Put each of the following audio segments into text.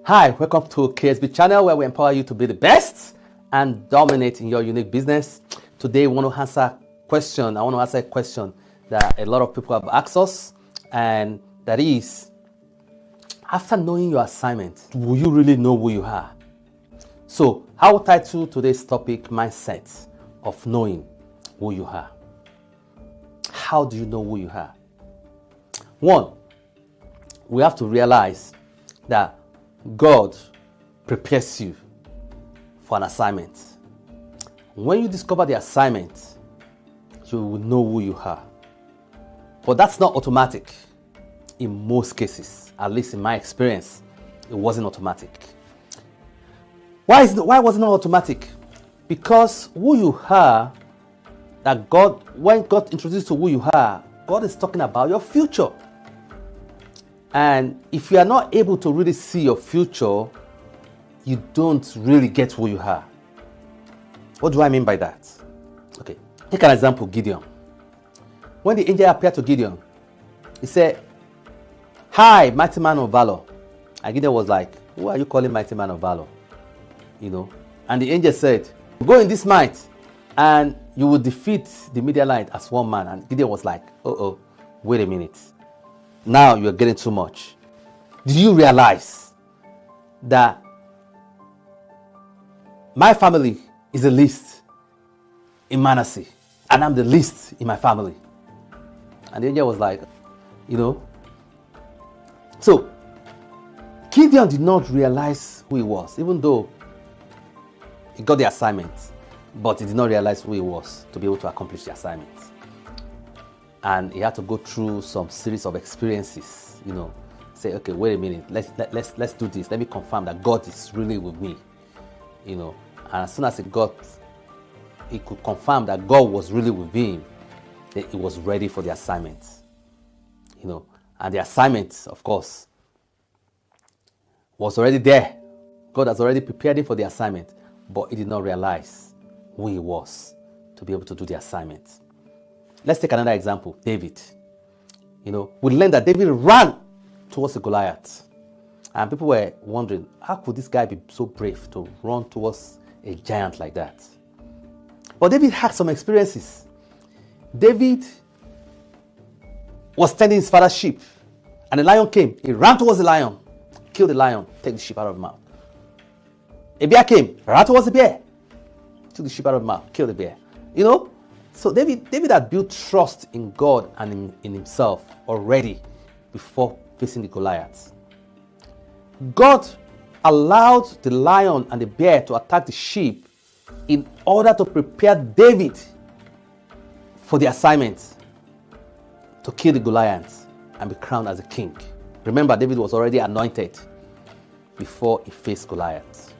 Hi, welcome to KSB channel where we empower you to be the best and dominate in your unique business. Today, I want to answer a question that a lot of people have asked us, and that is, after knowing your assignment, will you really know who you are? So, I will title today's topic, Mindset of Knowing Who You Are. How do you know who you are? One, we have to realize that God prepares you for an assignment. When you discover the assignment, you will know who you are. But that's not automatic in most cases. At least in my experience, it wasn't automatic. Why was it not automatic? Because who you are, when God introduces you to who you are, God is talking about your future. And if you are not able to really see your future, you don't really get who you are. What do I mean by that? Okay, take an example, Gideon. When the angel appeared to Gideon, he said, "Hi, mighty man of valor." And Gideon was like, "Who are you calling mighty man of valor?" And the angel said, "Go in this might, and you will defeat the Midianite as one man." And Gideon was like, "Oh, wait a minute. Now you're getting too much." Do you realize that my family is the least in Manasseh, and I'm the least in my family? And the angel was like, So Gideon did not realize who he was, even though he got the assignment, but he did not realize who he was to be able to accomplish the assignment. And he had to go through some series of experiences, say, okay, wait a minute, let's do this. Let me confirm that God is really with me, And as soon as he could confirm that God was really with him, then he was ready for the assignment, And the assignment, of course, was already there. God has already prepared him for the assignment, but he did not realize who he was to be able to do the assignment. Let's take another example, David. We learned that David ran towards the Goliath. And people were wondering, how could this guy be so brave to run towards a giant like that? But David had some experiences. David was tending his father's sheep, and a lion came. He ran towards the lion, killed the lion, take the sheep out of the mouth. A bear came, ran towards the bear, took the sheep out of the mouth, killed the bear. So David had built trust in God and in himself already before facing the Goliath. God allowed the lion and the bear to attack the sheep in order to prepare David for the assignment to kill the Goliath and be crowned as a king. Remember, David was already anointed before he faced Goliath.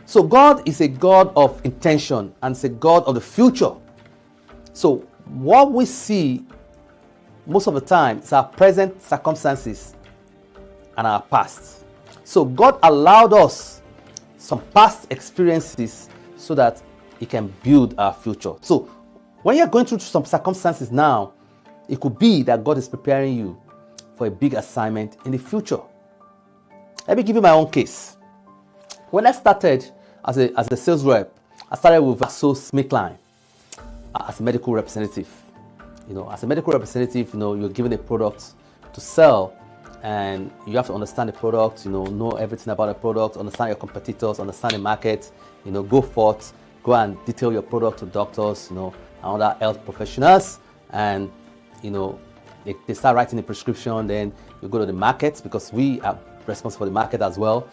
So God is a God of intention and is a God of the future. So what we see most of the time is our present circumstances and our past. So God allowed us some past experiences so that He can build our future. So when you're going through some circumstances now, it could be that God is preparing you for a big assignment in the future. Let me give you my own case. When I started as a sales rep, I started with SmithKline as a medical representative. As a medical representative, you're given a product to sell, and you have to understand the product, know everything about the product, understand your competitors, understand the market, go forth, go and detail your product to doctors, and other health professionals, and they start writing the prescription. Then you go to the market, because we are responsible for the market as well,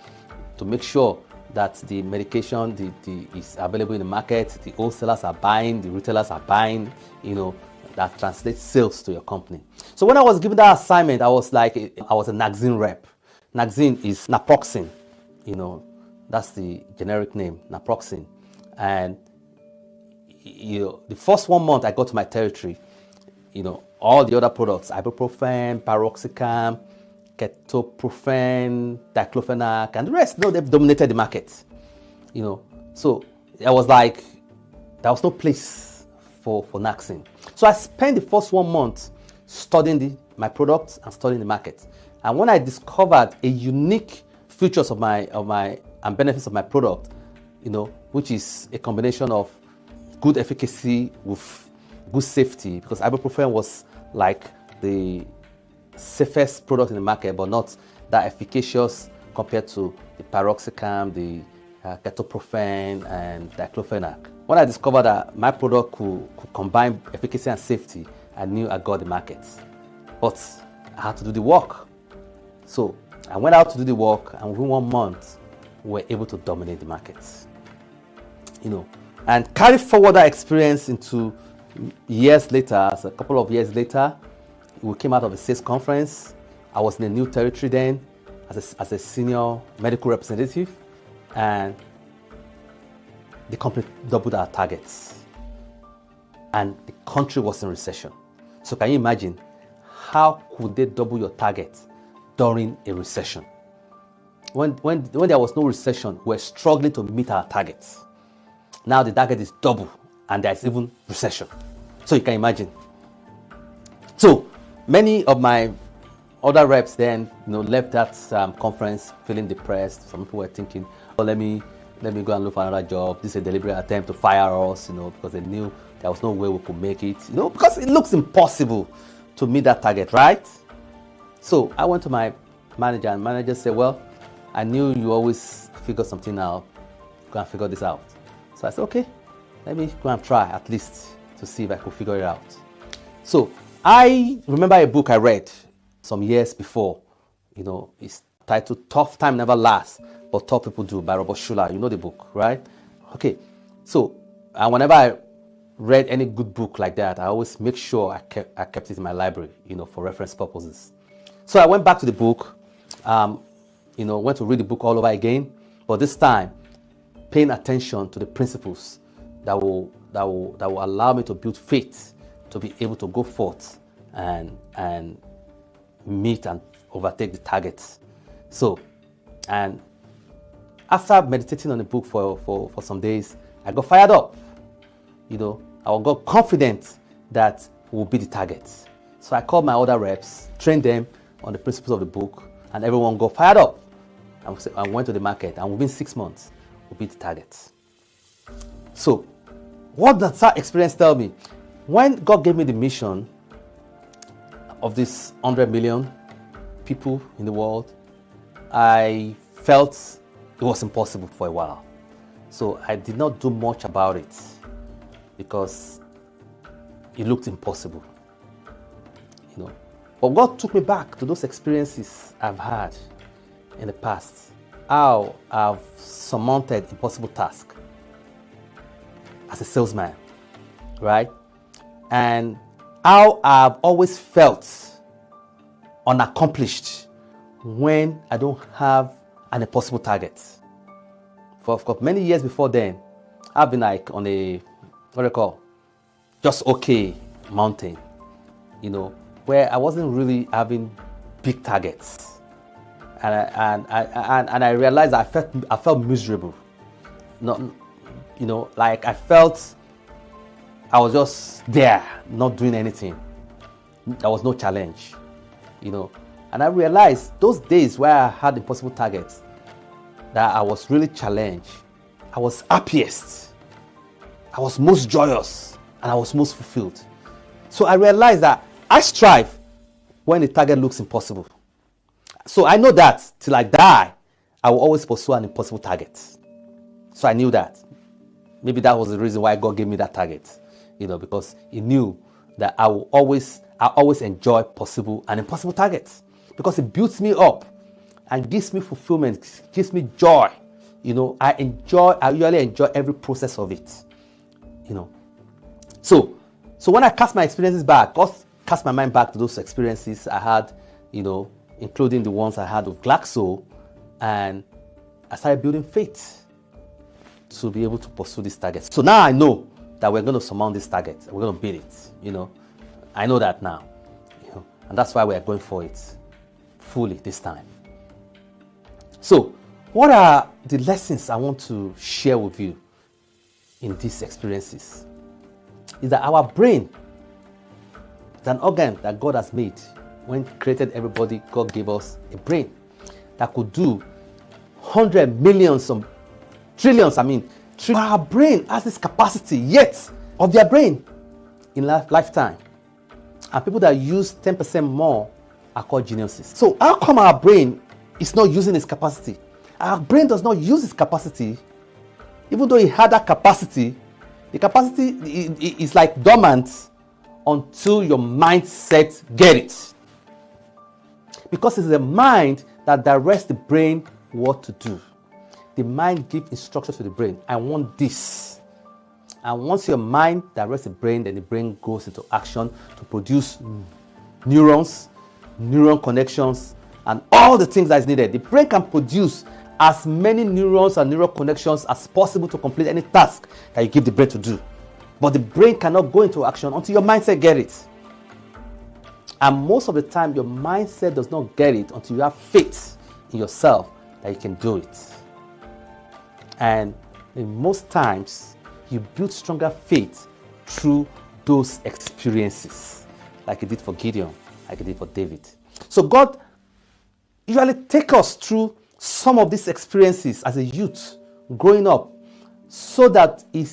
to make sure that the medication is available in the market, the wholesalers are buying, the retailers are buying, that translates sales to your company. So when I was given that assignment, I was a Naxin rep. Naxin is naproxen, that's the generic name, naproxen. And the first 1 month I got to my territory, all the other products, ibuprofen, paroxicam, ketoprofen, diclofenac, and the rest, they've dominated the market. So I was like, there was no place for Naxin. So I spent the first 1 month studying my products and studying the market. And when I discovered a unique features of my and benefits of my product, which is a combination of good efficacy with good safety, because ibuprofen was like the safest product in the market, but not that efficacious compared to the piroxicam, the ketoprofen, and diclofenac. When I discovered that my product could combine efficacy and safety, I knew I got the market. But I had to do the work. So I went out to do the work, and within 1 month, we were able to dominate the market. And carry forward that experience into years later. So a couple of years later, we came out of a sales conference. I was in a new territory then as a senior medical representative, and the company doubled our targets. And the country was in recession. So can you imagine, how could they double your target during a recession? When there was no recession, we were struggling to meet our targets. Now the target is double, and there's even recession. So you can imagine. So many of my other reps then, left that conference feeling depressed. Some people were thinking, "Oh, let me go and look for another job. This is a deliberate attempt to fire us," because they knew there was no way we could make it, because it looks impossible to meet that target, right? So I went to my manager, and manager said, "Well, I knew you always figure something out. Go and figure this out." So I said, "Okay, let me go and try at least to see if I could figure it out." So I remember a book I read some years before. It's titled "Tough Time Never Lasts, but Tough People Do" by Robert Schuller. You know the book, right? Okay. So whenever I read any good book like that, I always make sure I kept it in my library, for reference purposes. So I went back to the book, went to read the book all over again, but this time paying attention to the principles that will allow me to build faith to be able to go forth and meet and overtake the targets. So, and after meditating on the book for some days, I got fired up. I got confident that we'll be the targets. So I called my other reps, trained them on the principles of the book, and everyone got fired up. I went to the market, and within 6 months, we beat the targets. So, what does that experience tell me? When God gave me the mission of this 100 million people in the world, I felt it was impossible for a while. So I did not do much about it because it looked impossible. But God took me back to those experiences I've had in the past, how I've surmounted impossible tasks as a salesman, right? And how I've always felt unaccomplished when I don't have an impossible target. For of course, many years before then, I've been like on a, just okay mountain, where I wasn't really having big targets. And I realized I felt miserable. Like I felt I was just there, not doing anything. There was no challenge, And I realized those days where I had impossible targets, that I was really challenged. I was happiest. I was most joyous, and I was most fulfilled. So I realized that I strive when the target looks impossible. So I know that till I die, I will always pursue an impossible target. So I knew that. Maybe that was the reason why God gave me that target, because He knew that I always enjoy possible and impossible targets, because it builds me up and gives me fulfillment, gives me joy. I usually enjoy every process of it. So when I cast my experiences back, God cast my mind back to those experiences I had, including the ones I had with Glaxo, and I started building faith to be able to pursue these targets. So now I know that we're going to surmount this target. We're going to beat it. I know that now. And that's why we are going for it fully this time. So, what are the lessons I want to share with you in these experiences? Is that our brain is an organ that God has made when He created everybody, God gave us a brain that could do 100 million, some trillions, our brain has this capacity yet of their brain in lifetime. And people that use 10% more are called geniuses. So how come our brain is not using its capacity? Our brain does not use its capacity. Even though it had that capacity, the capacity is like dormant until your mindset get it. Because it's the mind that directs the brain what to do. The mind gives instructions to the brain. I want this. And once your mind directs the brain, then the brain goes into action to produce neurons, neuron connections, and all the things that is needed. The brain can produce as many neurons and neural connections as possible to complete any task that you give the brain to do. But the brain cannot go into action until your mindset get it. And most of the time, your mindset does not get it until you have faith in yourself that you can do it. And in most times, you build stronger faith through those experiences, like He did for Gideon, like He did for David. So God usually takes us through some of these experiences as a youth growing up, so that He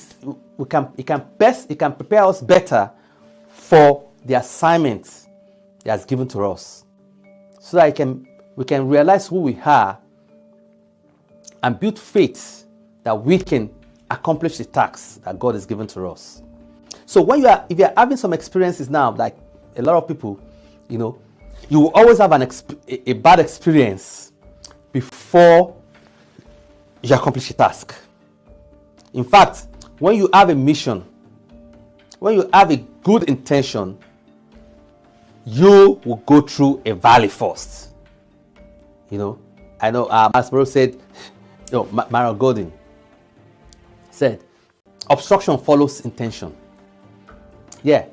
can prepare us better for the assignment He has given to us, so that we can realize who we are and build faith that we can accomplish the tasks that God has given to us. So if you are having some experiences now, like a lot of people, you will always have a bad experience before you accomplish a task. In fact, when you have a mission, when you have a good intention, you will go through a valley first. I know as bro said, Myron Golden said, obstruction follows intention. Yeah.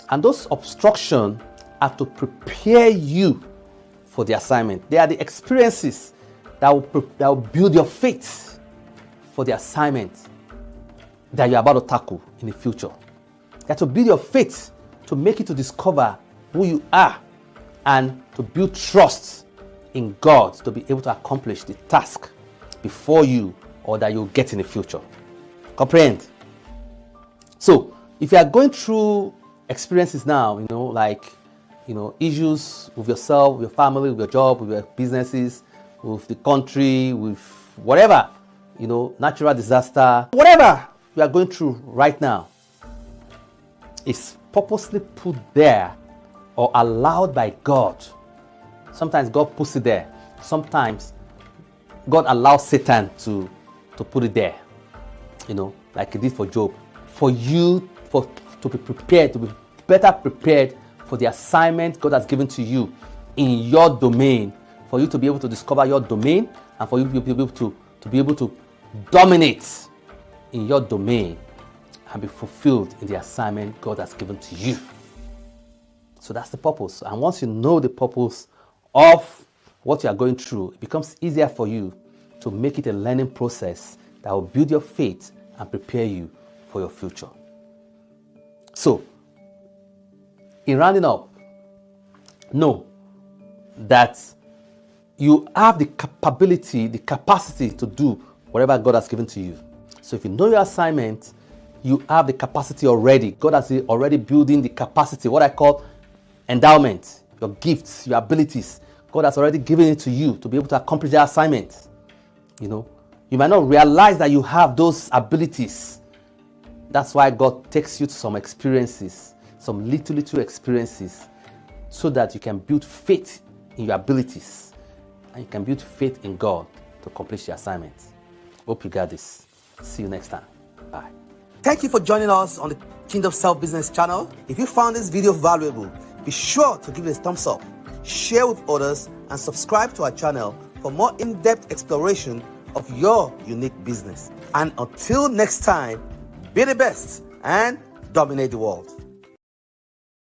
And those obstructions are to prepare you for the assignment. They are the experiences that will build your faith for the assignment that you're about to tackle in the future. They are to build your faith, to make you to discover who you are, and to build trust in God to be able to accomplish the task before you or that you'll get in the future. Comprehend? So, if you are going through experiences now, issues with yourself, with your family, with your job, with your businesses, with the country, with whatever, natural disaster, whatever you are going through right now, is purposely put there or allowed by God. Sometimes God puts it there. Sometimes God allows Satan to put it there, like He did for Job. For you to be prepared, to be better prepared for the assignment God has given to you in your domain, for you to be able to discover your domain, and for you to be able to dominate in your domain and be fulfilled in the assignment God has given to you. So that's the purpose. And once you know the purpose of what you are going through, it becomes easier for you to make it a learning process that will build your faith and prepare you for your future. So, in rounding up, know that you have the capability, the capacity to do whatever God has given to you. So if you know your assignment, you have the capacity already. God has already building the capacity, what I call endowment, your gifts, your abilities. God has already given it to you to be able to accomplish the assignment. You might not realize that you have those abilities. That's why God takes you to some experiences, some little experiences, so that you can build faith in your abilities and you can build faith in God to accomplish your assignment. Hope you got this. See you next time. Bye. Thank you for joining us on the Kingdom Self Business channel. If you found this video valuable, be sure to give it a thumbs up, share with others, and subscribe to our channel for more in-depth exploration of your unique business. And until next time, be the best and dominate the world.